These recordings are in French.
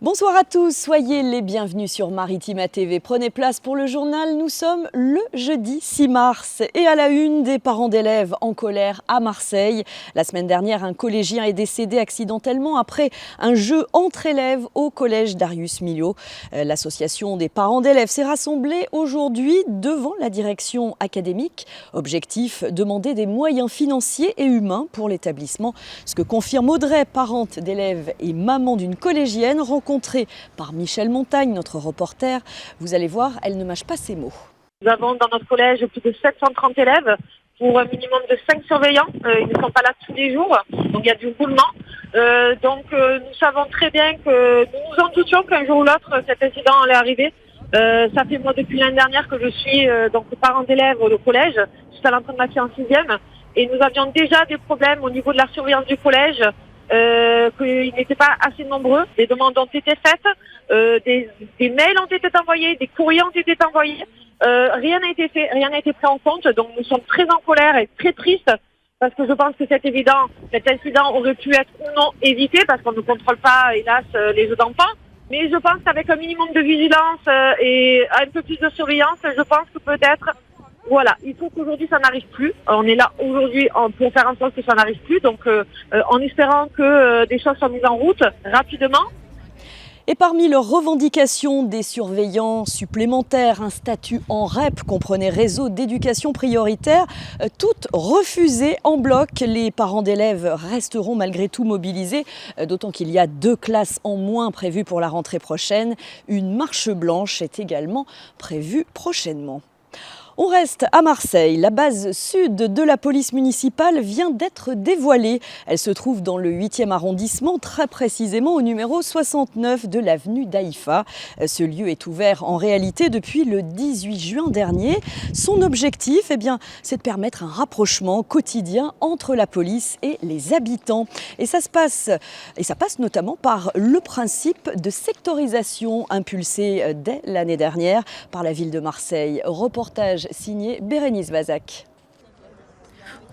Bonsoir à tous, soyez les bienvenus sur Maritima TV. Prenez place pour le journal, nous sommes le jeudi 6 mars. Et à la une, des parents d'élèves en colère à Marseille. La semaine dernière, un collégien est décédé accidentellement après un jeu entre élèves au collège Darius Milhaud. L'association des parents d'élèves s'est rassemblée aujourd'hui devant la direction académique. Objectif, demander des moyens financiers et humains pour l'établissement. Ce que confirme Audrey, parente d'élèves et maman d'une collégienne, rencontrée par Michel Montagne, notre reporter. Vous allez voir, elle ne mâche pas ses mots. Nous avons dans notre collège plus de 730 élèves pour un minimum de 5 surveillants. Ils ne sont pas là tous les jours, donc il y a du roulement. Nous savons très bien que nous nous en doutions qu'un jour ou l'autre, cet incident allait arriver. Ça fait moi depuis l'année dernière que je suis parent d'élèves au collège. Je suis à l'entrée de ma fille en 6e et nous avions déjà des problèmes au niveau de la surveillance du collège. Qu'ils n'étaient pas assez nombreux, des demandes ont été faites, des mails ont été envoyés, des courriers ont été envoyés, rien n'a été fait, rien n'a été pris en compte, donc nous sommes très en colère et très tristes parce que je pense que cet incident aurait pu être ou non évité parce qu'on ne contrôle pas, hélas, les jeux d'enfants, mais je pense qu'avec un minimum de vigilance et un peu plus de surveillance, je pense que peut-être voilà, il faut qu'aujourd'hui ça n'arrive plus. On est là aujourd'hui pour faire en sorte que ça n'arrive plus, donc en espérant que des choses soient mises en route rapidement. Et parmi leurs revendications, des surveillants supplémentaires, un statut en REP, comprenait réseau d'éducation prioritaire, toutes refusées en bloc. Les parents d'élèves resteront malgré tout mobilisés, d'autant qu'il y a 2 classes en moins prévues pour la rentrée prochaine. Une marche blanche est également prévue prochainement. On reste à Marseille. La base sud de la police municipale vient d'être dévoilée. Elle se trouve dans le 8e arrondissement, très précisément au numéro 69 de l'avenue d'Haïfa. Ce lieu est ouvert en réalité depuis le 18 juin dernier. Son objectif, c'est de permettre un rapprochement quotidien entre la police et les habitants. Et ça passe notamment par le principe de sectorisation impulsé dès l'année dernière par la ville de Marseille. Reportage signé Bérénice Bazac.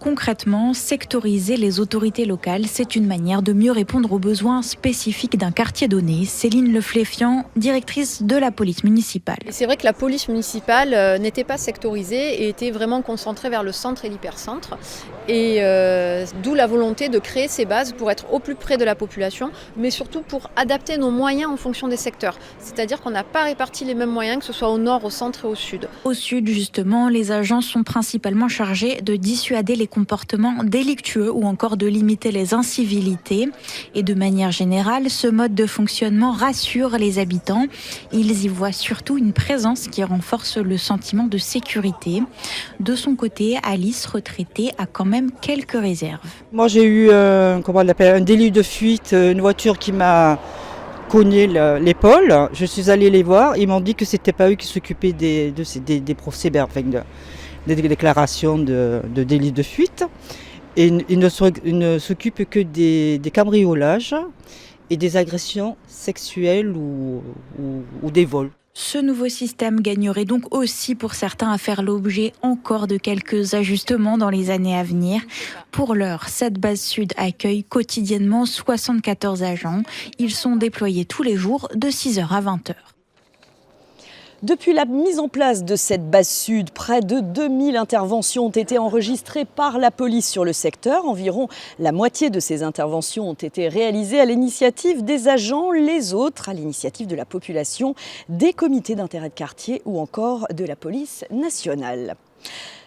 Concrètement, sectoriser les autorités locales, c'est une manière de mieux répondre aux besoins spécifiques d'un quartier donné. Céline Lefléfiant, directrice de la police municipale. C'est vrai que la police municipale n'était pas sectorisée et était vraiment concentrée vers le centre et l'hypercentre. Et d'où la volonté de créer ces bases pour être au plus près de la population, mais surtout pour adapter nos moyens en fonction des secteurs. C'est-à-dire qu'on n'a pas réparti les mêmes moyens, que ce soit au nord, au centre et au sud. Au sud, justement, les agents sont principalement chargés de dissuader les comportements délictueux ou encore de limiter les incivilités. Et de manière générale, ce mode de fonctionnement rassure les habitants. Ils y voient surtout une présence qui renforce le sentiment de sécurité. De son côté, Alice, retraitée, a quand même quelques réserves. Moi, j'ai eu un délit de fuite, une voiture qui m'a cogné l'épaule. Je suis allée les voir. Ils m'ont dit que c'était pas eux qui s'occupaient des procès, des déclarations de délit de fuite. Et ils ne s'occupent que des cambriolages et des agressions sexuelles ou des vols. Ce nouveau système gagnerait donc aussi pour certains à faire l'objet encore de quelques ajustements dans les années à venir. Pour l'heure, cette base sud accueille quotidiennement 74 agents. Ils sont déployés tous les jours de 6h à 20h. Depuis la mise en place de cette base sud, près de 2000 interventions ont été enregistrées par la police sur le secteur. Environ la moitié de ces interventions ont été réalisées à l'initiative des agents, les autres à l'initiative de la population, des comités d'intérêt de quartier ou encore de la police nationale.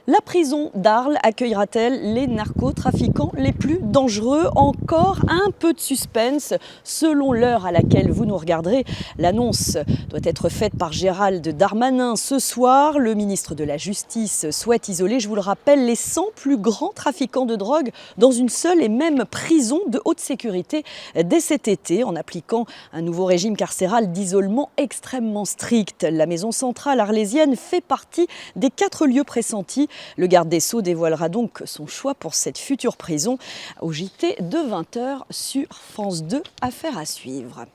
La prison d'Arles accueillera-t-elle les narcotrafiquants les plus dangereux? Encore un peu de suspense selon l'heure à laquelle vous nous regarderez. L'annonce doit être faite par Gérald Darmanin ce soir. Le ministre de la Justice souhaite isoler, je vous le rappelle, les 100 plus grands trafiquants de drogue dans une seule et même prison de haute sécurité dès cet été, en appliquant un nouveau régime carcéral d'isolement extrêmement strict. La maison centrale arlésienne fait partie des 4 lieux pressentis. Le garde des Sceaux dévoilera donc son choix pour cette future prison au JT de 20h sur France 2. Affaire à suivre.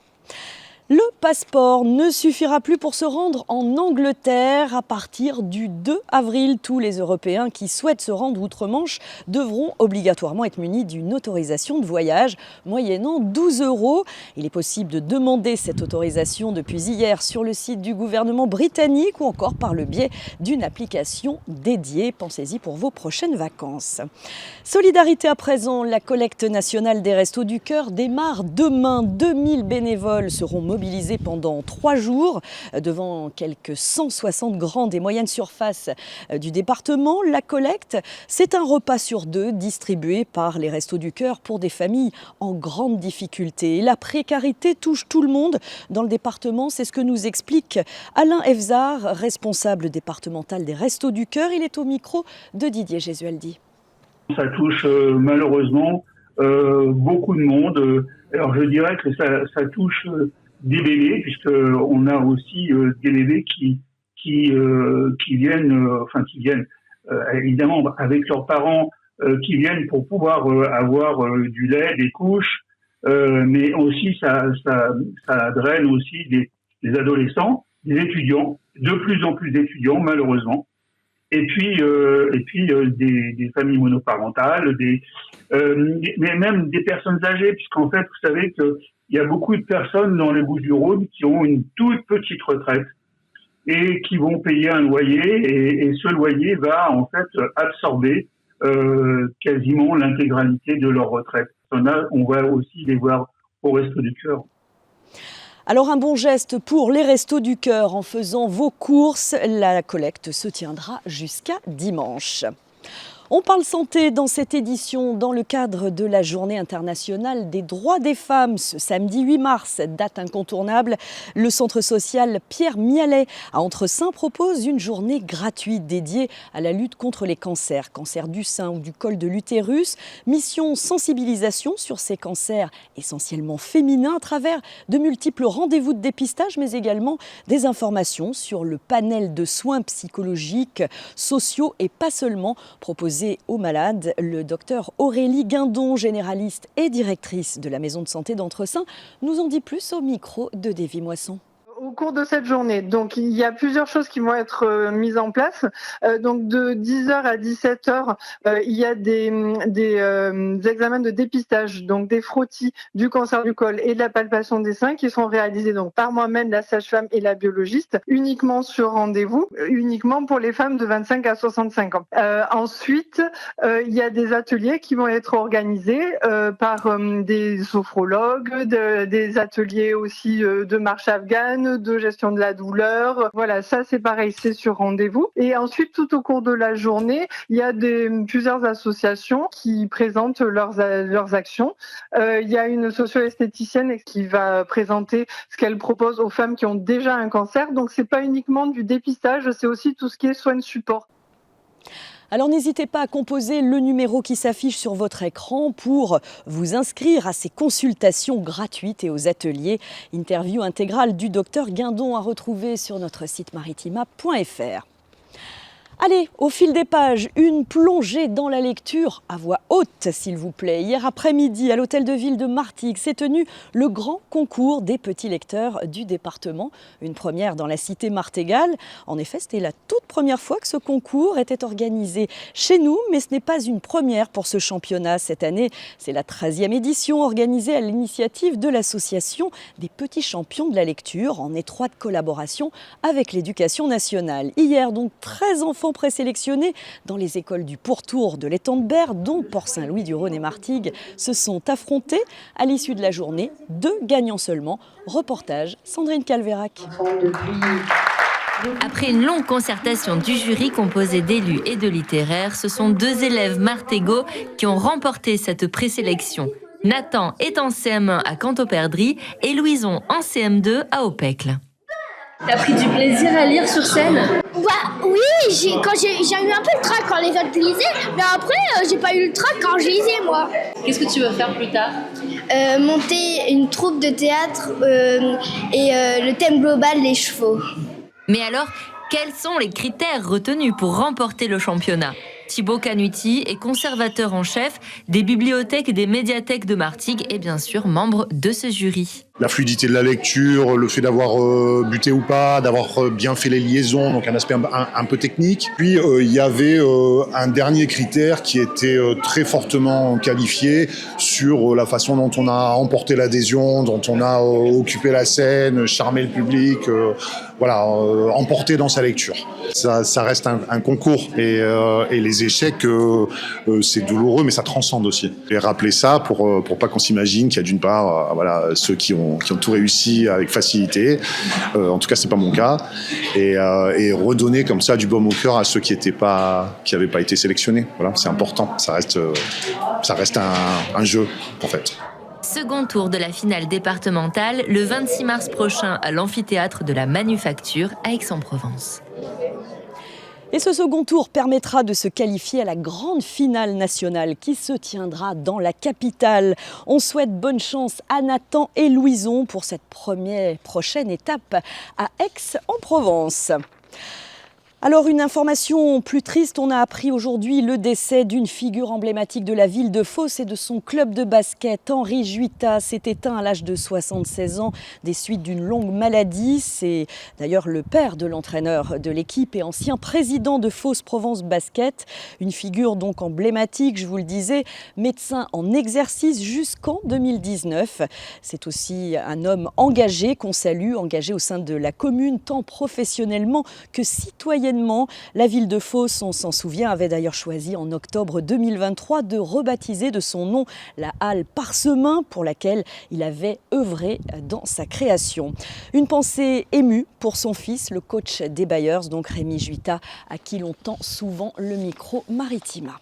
Le passeport ne suffira plus pour se rendre en Angleterre. À partir du 2 avril, tous les Européens qui souhaitent se rendre outre-Manche devront obligatoirement être munis d'une autorisation de voyage, moyennant 12 €. Il est possible de demander cette autorisation depuis hier sur le site du gouvernement britannique ou encore par le biais d'une application dédiée. Pensez-y pour vos prochaines vacances. Solidarité à présent, la collecte nationale des Restos du Cœur démarre demain. 2000 bénévoles seront mobilisés pendant 3 jours devant quelques 160 grandes et moyennes surfaces du département. La collecte, c'est un repas sur 2 distribué par les Restos du Cœur pour des familles en grande difficulté. La précarité touche tout le monde dans le département, c'est ce que nous explique Alain Evzar, responsable départemental des Restos du Cœur. Il est au micro de Didier Gesualdi. Ça touche malheureusement beaucoup de monde. Alors je dirais que ça touche des bébés, puisque on a aussi des bébés qui viennent, évidemment avec leurs parents, qui viennent pour pouvoir avoir du lait, des couches, mais aussi ça draine aussi des adolescents, des étudiants, de plus en plus d'étudiants malheureusement. Et puis des familles monoparentales, mais même des personnes âgées, puisqu'en fait, vous savez qu'il y a beaucoup de personnes dans les Bouches-du-Rhône qui ont une toute petite retraite et qui vont payer un loyer, et ce loyer va en fait absorber quasiment l'intégralité de leur retraite. On va aussi les voir au Resto du Cœur. Alors un bon geste pour les Restos du Cœur en faisant vos courses. La collecte se tiendra jusqu'à dimanche. On parle santé dans cette édition dans le cadre de la Journée internationale des droits des femmes. Ce samedi 8 mars, date incontournable, le centre social Pierre Mialet à Entresaint propose une journée gratuite dédiée à la lutte contre les cancers. Cancer du sein ou du col de l'utérus. Mission sensibilisation sur ces cancers essentiellement féminins à travers de multiples rendez-vous de dépistage, mais également des informations sur le panel de soins psychologiques, sociaux et pas seulement proposés aux malades. Le docteur Aurélie Guindon, généraliste et directrice de la maison de santé d'Entresaint, nous en dit plus au micro de Davy Moisson. Au cours de cette journée, donc il y a plusieurs choses qui vont être mises en place. Donc de 10h à 17h, il y a des examens de dépistage, donc des frottis du cancer du col et de la palpation des seins qui sont réalisés donc par moi-même, la sage-femme et la biologiste, uniquement sur rendez-vous, uniquement pour les femmes de 25 à 65 ans. Ensuite, il y a des ateliers qui vont être organisés par des sophrologues, des ateliers aussi de marche afghane, de gestion de la douleur. Voilà, ça c'est pareil, c'est sur rendez-vous. Et ensuite, tout au cours de la journée, il y a plusieurs associations qui présentent leurs actions. Il y a une socio-esthéticienne qui va présenter ce qu'elle propose aux femmes qui ont déjà un cancer. Donc c'est pas uniquement du dépistage, c'est aussi tout ce qui est soins de support. Alors n'hésitez pas à composer le numéro qui s'affiche sur votre écran pour vous inscrire à ces consultations gratuites et aux ateliers. Interview intégrale du docteur Guindon à retrouver sur notre site maritima.fr. Allez, au fil des pages, une plongée dans la lecture à voix haute, s'il vous plaît. Hier après-midi, à l'hôtel de ville de Martigues, s'est tenu le grand concours des petits lecteurs du département. Une première dans la cité martégale. En effet, c'était la toute première fois que ce concours était organisé chez nous, mais ce n'est pas une première pour ce championnat. Cette année, c'est la 13e édition organisée à l'initiative de l'association des petits champions de la lecture, en étroite collaboration avec l'éducation nationale. Hier, donc, 13 enfants présélectionnés dans les écoles du pourtour de l'étang de Berre, dont Port-Saint-Louis-du-Rhône et Martigues, se sont affrontés. À l'issue de la journée, 2 gagnants seulement. Reportage Sandrine Calvérac. Après une longue concertation du jury composé d'élus et de littéraires, ce sont 2 élèves martégots qui ont remporté cette présélection. Nathan est en CM1 à Canto-Perdrix et Louison en CM2 à Opècle. T'as pris du plaisir à lire sur scène ? Oui, j'ai eu un peu le trac quand les autres lisaient, mais après j'ai pas eu le trac quand je lisais moi. Qu'est-ce que tu veux faire plus tard ? Monter une troupe de théâtre et le thème global, les chevaux. Mais alors, quels sont les critères retenus pour remporter le championnat ? Thibaut Canuti est conservateur en chef des bibliothèques et des médiathèques de Martigues et bien sûr membre de ce jury. La fluidité de la lecture, le fait d'avoir buté ou pas, d'avoir bien fait les liaisons, donc un aspect un peu technique. Puis il y avait un dernier critère qui était très fortement qualifié sur la façon dont on a emporté l'adhésion, dont on a occupé la scène, charmé le public, emporté dans sa lecture. Ça reste un concours et les échecs, c'est douloureux, mais ça transcende aussi. Et rappeler ça pour pas qu'on s'imagine qu'il y a d'une part ceux qui ont tout réussi avec facilité, en tout cas c'est pas mon cas, et redonner comme ça du baume au cœur à ceux qui n'avaient pas été sélectionnés. Voilà, c'est important, ça reste un jeu en fait. Second tour de la finale départementale, le 26 mars prochain à l'amphithéâtre de la Manufacture à Aix-en-Provence. Et ce second tour permettra de se qualifier à la grande finale nationale qui se tiendra dans la capitale. On souhaite bonne chance à Nathan et Louison pour cette prochaine étape à Aix-en-Provence. Alors une information plus triste, on a appris aujourd'hui le décès d'une figure emblématique de la ville de Fos et de son club de basket. Henri Juita s'est éteint à l'âge de 76 ans des suites d'une longue maladie. C'est d'ailleurs le père de l'entraîneur de l'équipe et ancien président de Fos Provence Basket. Une figure donc emblématique, je vous le disais, médecin en exercice jusqu'en 2019. C'est aussi un homme engagé qu'on salue, engagé au sein de la commune tant professionnellement que citoyennement. La ville de Fos, on s'en souvient, avait d'ailleurs choisi en octobre 2023 de rebaptiser de son nom la halle Parsemin pour laquelle il avait œuvré dans sa création. Une pensée émue pour son fils, le coach des Bayers, donc Rémi Juita, à qui l'on tend souvent le micro Maritima.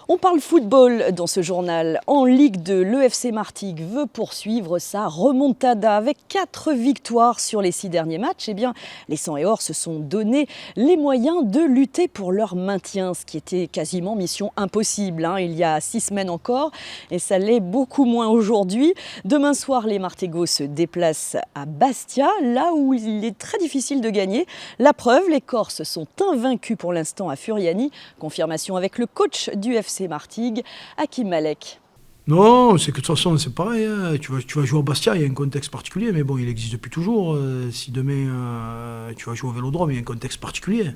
On parle football dans ce journal. En Ligue 2, l'EFC Martigues veut poursuivre sa remontada avec 4 victoires sur les 6 derniers matchs. Eh bien, les 100 et or se sont donné les moyens de lutter pour leur maintien, ce qui était quasiment mission impossible il y a 6 semaines encore, et ça l'est beaucoup moins aujourd'hui. Demain soir, les Martégots se déplacent à Bastia, là où il est très difficile de gagner. La preuve, les Corses sont invaincus pour l'instant à Furiani. Confirmation avec le coach du FC Martigues, Hakim Malek. Non, c'est que de toute façon c'est pareil, tu vas jouer à Bastia, il y a un contexte particulier, mais bon, il existe depuis toujours. Si demain tu vas jouer au Vélodrome, il y a un contexte particulier.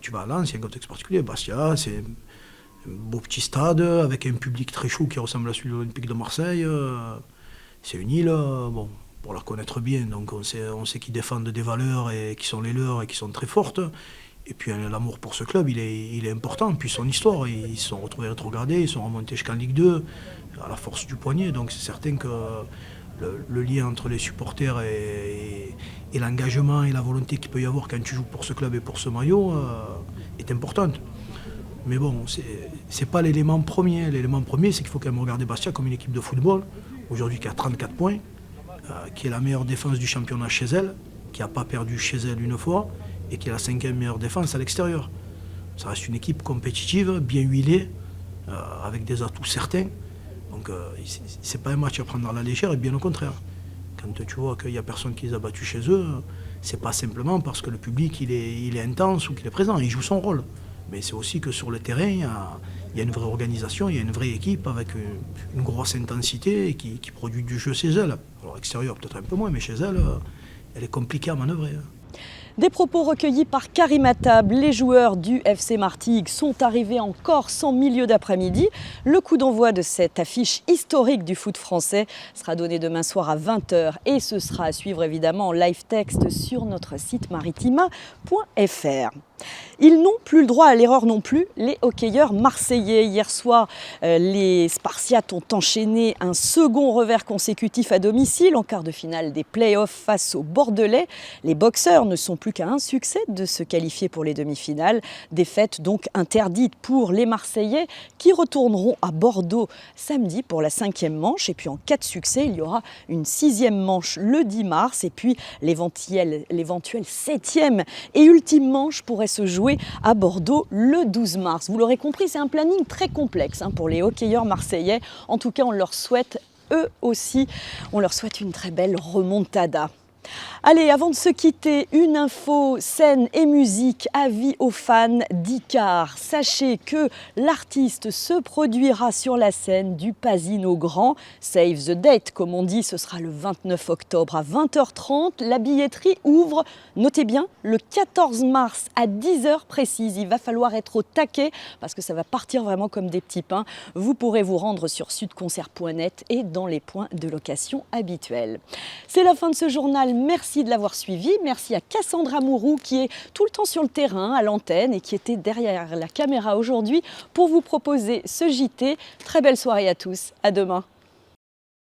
Tu vas à Lens, il y a un contexte particulier. Bastia, c'est un beau petit stade avec un public très chaud qui ressemble à celui de l'Olympique de Marseille. C'est une île, bon, pour la connaître bien, donc on sait qu'ils défendent des valeurs et qui sont les leurs et qui sont très fortes. Et puis l'amour pour ce club, il est important. Puis son histoire, ils se sont retrouvés rétrogradés, ils sont remontés jusqu'en Ligue 2, à la force du poignet. Donc c'est certain que le lien entre les supporters et l'engagement et la volonté qu'il peut y avoir quand tu joues pour ce club et pour ce maillot est importante. Mais bon, c'est pas l'élément premier. L'élément premier, c'est qu'il faut quand même regarder Bastia comme une équipe de football, aujourd'hui qui a 34 points, qui est la meilleure défense du championnat chez elle, qui n'a pas perdu chez elle une fois, et qui est la 5e meilleure défense à l'extérieur. Ça reste une équipe compétitive, bien huilée, avec des atouts certains. Donc c'est pas un match à prendre à la légère, et bien au contraire. Quand tu vois qu'il n'y a personne qui les a battus chez eux, c'est pas simplement parce que le public il est intense ou qu'il est présent, il joue son rôle. Mais c'est aussi que sur le terrain, il y a une vraie organisation, il y a une vraie équipe avec une grosse intensité et qui produit du jeu chez elle. Alors à l'extérieur peut-être un peu moins, mais chez elle, elle est compliquée à manœuvrer. Des propos recueillis par Karim Attab. Les joueurs du FC Martigues sont arrivés en Corse en milieu d'après-midi. Le coup d'envoi de cette affiche historique du foot français sera donné demain soir à 20h et ce sera à suivre évidemment en live texte sur notre site maritima.fr. Ils n'ont plus le droit à l'erreur non plus, les hockeyeurs marseillais. Hier soir, les Spartiates ont enchaîné un second revers consécutif à domicile en quart de finale des playoffs face aux Bordelais. Les boxeurs ne sont plus qu'à un succès de se qualifier pour les demi-finales. Défaite donc interdite pour les Marseillais qui retourneront à Bordeaux samedi pour la 5e manche. Et puis en cas de succès, il y aura une 6e manche le 10 mars. Et puis l'éventuelle 7e et ultime manche pourrait se jouer à Bordeaux le 12 mars. Vous l'aurez compris, c'est un planning très complexe pour les hockeyeurs marseillais. En tout cas, on leur souhaite, eux aussi, on leur souhaite une très belle remontada. Allez, avant de se quitter, une info, scène et musique, avis aux fans d'Icare. Sachez que l'artiste se produira sur la scène du Pasino Grand. Save the date, comme on dit, ce sera le 29 octobre à 20h30. La billetterie ouvre, notez bien, le 14 mars à 10h précise. Il va falloir être au taquet parce que ça va partir vraiment comme des petits pains. Vous pourrez vous rendre sur sudconcert.net et dans les points de location habituels. C'est la fin de ce journal. Merci de l'avoir suivi. Merci à Cassandra Mourou qui est tout le temps sur le terrain, à l'antenne et qui était derrière la caméra aujourd'hui pour vous proposer ce JT. Très belle soirée à tous. À demain.